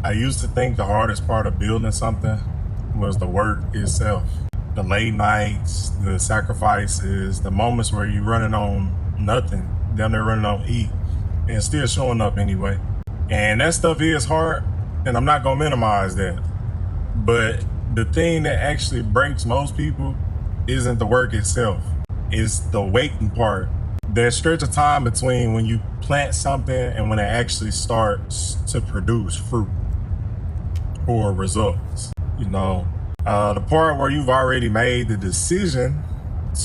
I used to think the hardest part of building something was the work itself. The late nights, the sacrifices, the moments where you're running on nothing, down there running on E, and still showing up anyway. And that stuff is hard, and I'm not gonna minimize that. But the thing that actually breaks most people isn't the work itself. It's the waiting part. That stretch of time between when you plant something and when it actually starts to produce fruit or results. The part where you've already made the decision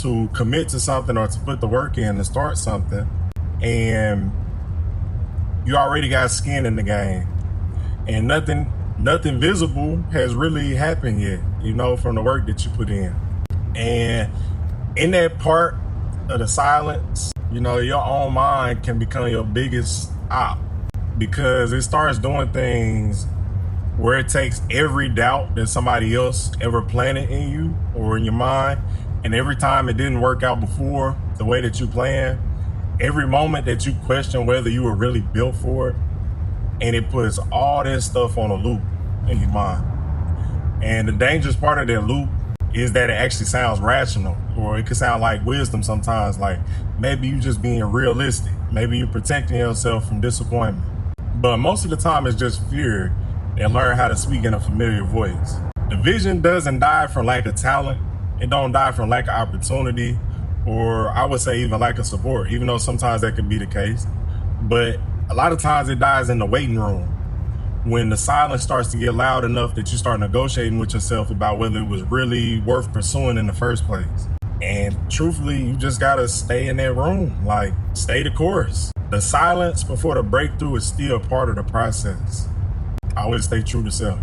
to commit to something or to put the work in to start something, and you already got skin in the game, and nothing visible has really happened yet, from the work that you put in. And in that part of the silence, your own mind can become your biggest op, because it starts doing things where it takes every doubt that somebody else ever planted in you or in your mind, and every time it didn't work out before the way that you planned, every moment that you question whether you were really built for it, and it puts all this stuff on a loop in your mind. And the dangerous part of that loop is that it actually sounds rational, or it could sound like wisdom sometimes, like maybe you just being realistic, maybe you're protecting yourself from disappointment. But most of the time it's just fear, and learn how to speak in a familiar voice. The vision doesn't die from lack of talent. It don't die from lack of opportunity, or I would say even lack of support, even though sometimes that could be the case. But a lot of times it dies in the waiting room, when the silence starts to get loud enough that you start negotiating with yourself about whether it was really worth pursuing in the first place. And truthfully, you just gotta stay in that room, like stay the course. The silence before the breakthrough is still part of the process. Always stay true to self.